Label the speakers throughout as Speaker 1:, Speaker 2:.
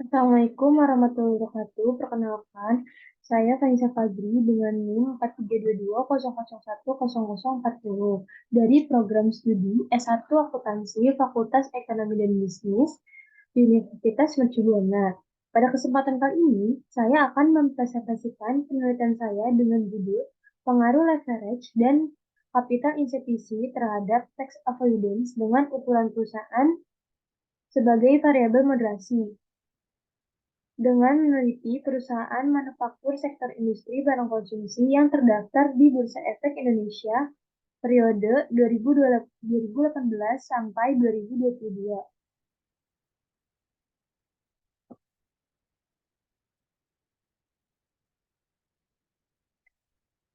Speaker 1: Assalamualaikum warahmatullahi wabarakatuh. Perkenalkan, saya Vanessa Fadri dengan NIM 4322001040 dari program studi S1 Akuntansi Fakultas Ekonomi dan Bisnis di Universitas Mercubuana. Pada kesempatan kali ini, saya akan mempresentasikan penelitian saya dengan judul Pengaruh Leverage dan Capital Institusi terhadap Tax Avoidance dengan ukuran perusahaan sebagai variabel moderasi dengan meneliti perusahaan manufaktur sektor industri barang konsumsi yang terdaftar di Bursa Efek Indonesia periode 2018 sampai 2022.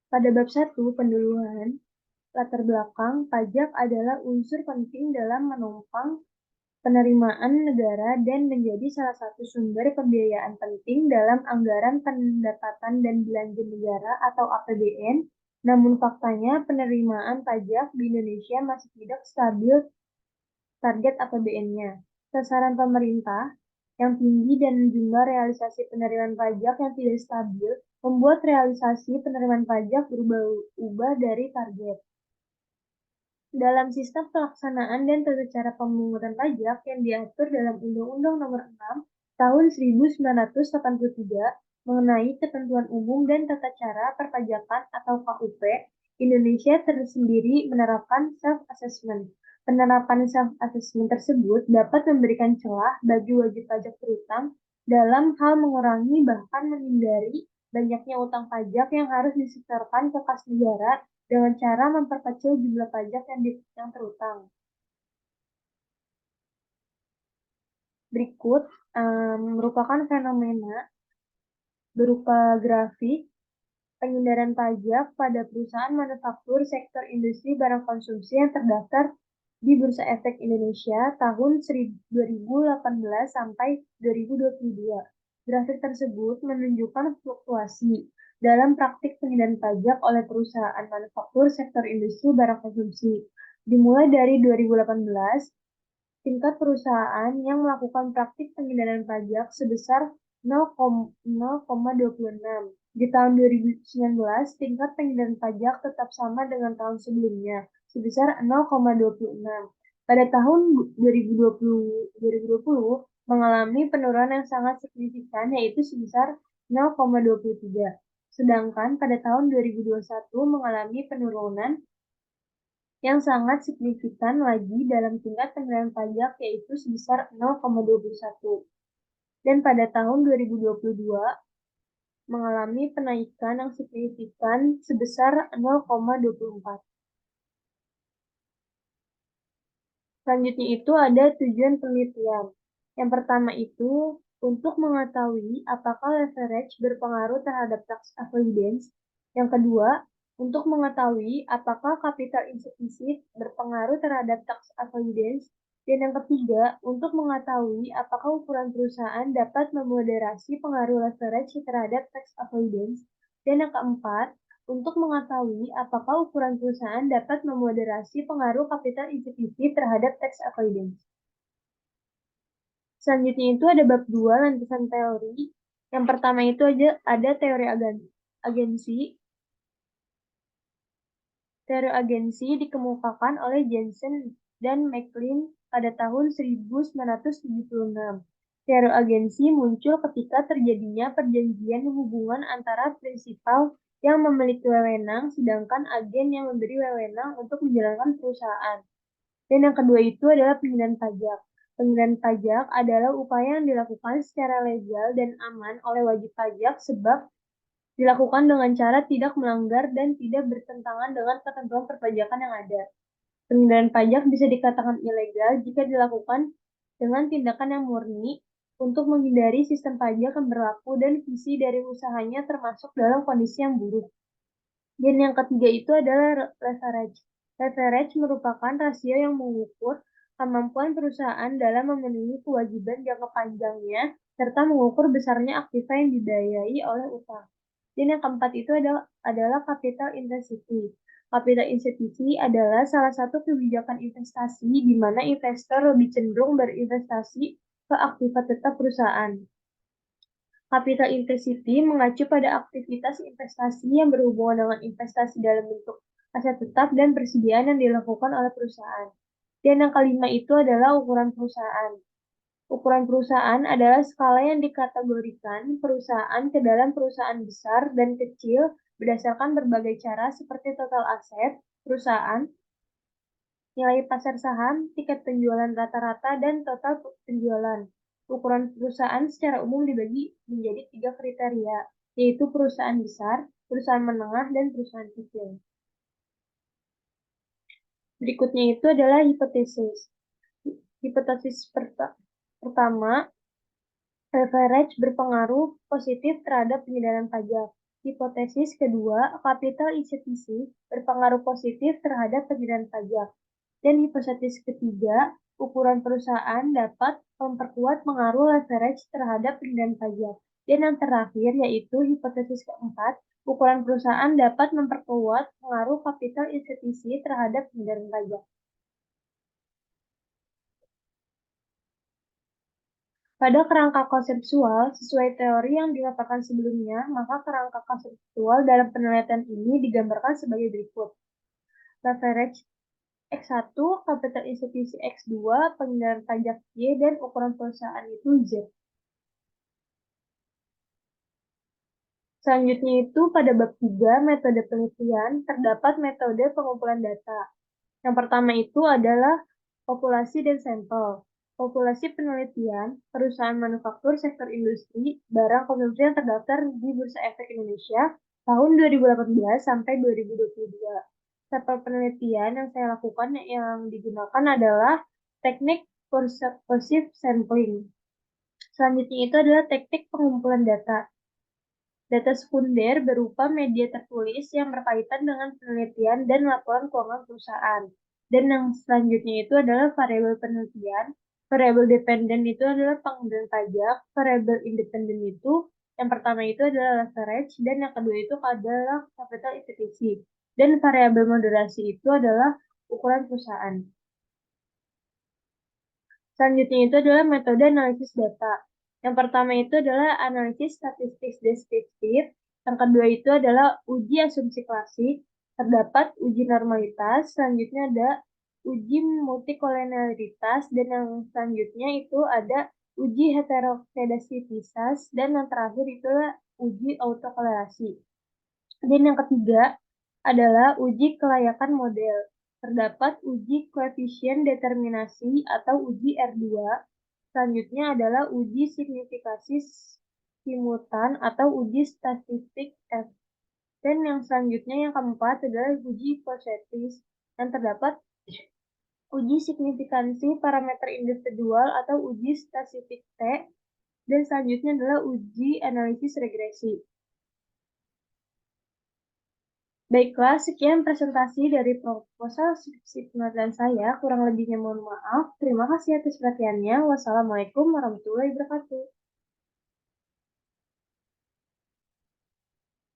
Speaker 1: Pada bab 1, pendahuluan, latar belakang, pajak adalah unsur penting dalam menopang penerimaan negara dan menjadi salah satu sumber pembiayaan penting dalam anggaran pendapatan dan belanja negara atau APBN. Namun faktanya penerimaan pajak di Indonesia masih tidak stabil target APBN-nya. Sasaran pemerintah yang tinggi dan jumlah realisasi penerimaan pajak yang tidak stabil membuat realisasi penerimaan pajak berubah-ubah dari target. Dalam sistem pelaksanaan dan tata cara pemungutan pajak yang diatur dalam Undang-Undang Nomor 6 Tahun 1983 mengenai ketentuan umum dan tata cara perpajakan atau KUP, Indonesia tersendiri menerapkan self-assessment. Penerapan self-assessment tersebut dapat memberikan celah bagi wajib pajak berutang dalam hal mengurangi bahkan menghindari banyaknya utang pajak yang harus disetorkan ke kas negara dengan cara memperkecil jumlah pajak yang terutang. Berikut merupakan fenomena berupa grafik pengindaran pajak pada perusahaan manufaktur sektor industri barang konsumsi yang terdaftar di Bursa Efek Indonesia tahun 2018 sampai 2022. Grafik tersebut menunjukkan fluktuasi dalam praktik pengindaran pajak oleh perusahaan manufaktur sektor industri barang konsumsi. Dimulai dari 2018, tingkat perusahaan yang melakukan praktik pengindaran pajak sebesar 0,26. Di tahun 2019, tingkat pengindaran pajak tetap sama dengan tahun sebelumnya, sebesar 0,26. Pada tahun 2020 mengalami penurunan yang sangat signifikan, yaitu sebesar 0,23. Sedangkan pada tahun 2021 mengalami penurunan yang sangat signifikan lagi dalam tingkat pengenaan pajak yaitu sebesar 0,21. Dan pada tahun 2022 mengalami penaikan yang signifikan sebesar 0,24. Selanjutnya itu ada tujuan penelitian. Yang pertama itu untuk mengetahui apakah leverage berpengaruh terhadap tax avoidance. Yang kedua, untuk mengetahui apakah capital insuficient berpengaruh terhadap tax avoidance. Dan yang ketiga, untuk mengetahui apakah ukuran perusahaan dapat memoderasi pengaruh leverage terhadap tax avoidance. Dan yang keempat, untuk mengetahui apakah ukuran perusahaan dapat memoderasi pengaruh capital institusi terhadap tax avoidance. Selanjutnya itu ada bab 2 landasan teori. Yang pertama itu ada teori agensi. Teori agensi dikemukakan oleh Jensen dan McLean pada tahun 1976. Teori agensi muncul ketika terjadinya perjanjian hubungan antara prinsipal yang memiliki wewenang sedangkan agen yang memberi wewenang untuk menjalankan perusahaan. Dan yang kedua itu adalah pengindaran pajak. Pengindaran pajak adalah upaya yang dilakukan secara legal dan aman oleh wajib pajak sebab dilakukan dengan cara tidak melanggar dan tidak bertentangan dengan ketentuan perpajakan yang ada. Pengindaran pajak bisa dikatakan ilegal jika dilakukan dengan tindakan yang murni untuk menghindari sistem pajak yang berlaku dan visi dari usahanya termasuk dalam kondisi yang buruk. Dan yang ketiga itu adalah leverage. Leverage merupakan rasio yang mengukur kemampuan perusahaan dalam memenuhi kewajiban jangka panjangnya serta mengukur besarnya aktiva yang dibiayai oleh utang. Dan yang keempat itu adalah capital intensity. Capital intensity adalah salah satu kebijakan investasi di mana investor lebih cenderung berinvestasi ke aktiva tetap perusahaan. Capital intensity mengacu pada aktivitas investasi yang berhubungan dengan investasi dalam bentuk aset tetap dan persediaan yang dilakukan oleh perusahaan. Dan yang kelima itu adalah ukuran perusahaan. Ukuran perusahaan adalah skala yang dikategorikan perusahaan ke dalam perusahaan besar dan kecil berdasarkan berbagai cara seperti total aset perusahaan, nilai pasar saham, tiket penjualan rata-rata, dan total penjualan. Ukuran perusahaan secara umum dibagi menjadi 3 kriteria, yaitu perusahaan besar, perusahaan menengah, dan perusahaan kecil. Berikutnya itu adalah hipotesis. Hipotesis pertama, leverage berpengaruh positif terhadap pengendalian pajak. Hipotesis kedua, capital efficiency berpengaruh positif terhadap pengendalian pajak. Dan hipotesis ketiga, ukuran perusahaan dapat memperkuat pengaruh leverage terhadap pengendalian pajak. Dan yang terakhir yaitu hipotesis keempat, ukuran perusahaan dapat memperkuat pengaruh capital efficiency terhadap pengendalian pajak. Pada kerangka konseptual, sesuai teori yang dilaporkan sebelumnya, maka kerangka konseptual dalam penelitian ini digambarkan sebagai berikut. Leverage X1, capital institusi X2, pengendalian pajak Y, dan ukuran perusahaan itu Z. Selanjutnya itu pada bab 3, metode penelitian, terdapat metode pengumpulan data. Yang pertama itu adalah populasi dan sampel. Populasi penelitian, perusahaan manufaktur sektor industri, barang konsumsi yang terdaftar di Bursa Efek Indonesia tahun 2018 sampai 2022. Sampel penelitian yang saya lakukan yang digunakan adalah teknik persuasive sampling. Selanjutnya itu adalah teknik pengumpulan data. Data sekunder berupa media tertulis yang berkaitan dengan penelitian dan laporan keuangan perusahaan. Dan yang selanjutnya itu adalah variabel penelitian. Variabel dependen itu adalah pengendalian pajak. Variabel independen itu yang pertama itu adalah leverage dan yang kedua itu adalah capital efficiency. Dan variabel moderasi itu adalah ukuran perusahaan. Selanjutnya itu adalah metode analisis data. Yang pertama itu adalah analisis statistik deskriptif. Yang kedua itu adalah uji asumsi klasik. Terdapat uji normalitas. Selanjutnya ada uji multikolonialitas. Dan yang selanjutnya itu ada uji heterokedasitas. Dan yang terakhir itulah uji autokorelasi. Dan yang ketiga adalah uji kelayakan model. Terdapat uji koefisien determinasi atau uji R2. Selanjutnya adalah uji signifikasi simultan atau uji statistik F. Dan yang selanjutnya yang keempat adalah uji hipotesis yang terdapat uji signifikansi parameter individual atau uji statistik T. Dan selanjutnya adalah uji analisis regresi. Baiklah, sekian presentasi dari proposal skripsi penelitian saya. Kurang lebihnya mohon maaf. Terima kasih atas perhatiannya. Wassalamualaikum warahmatullahi wabarakatuh.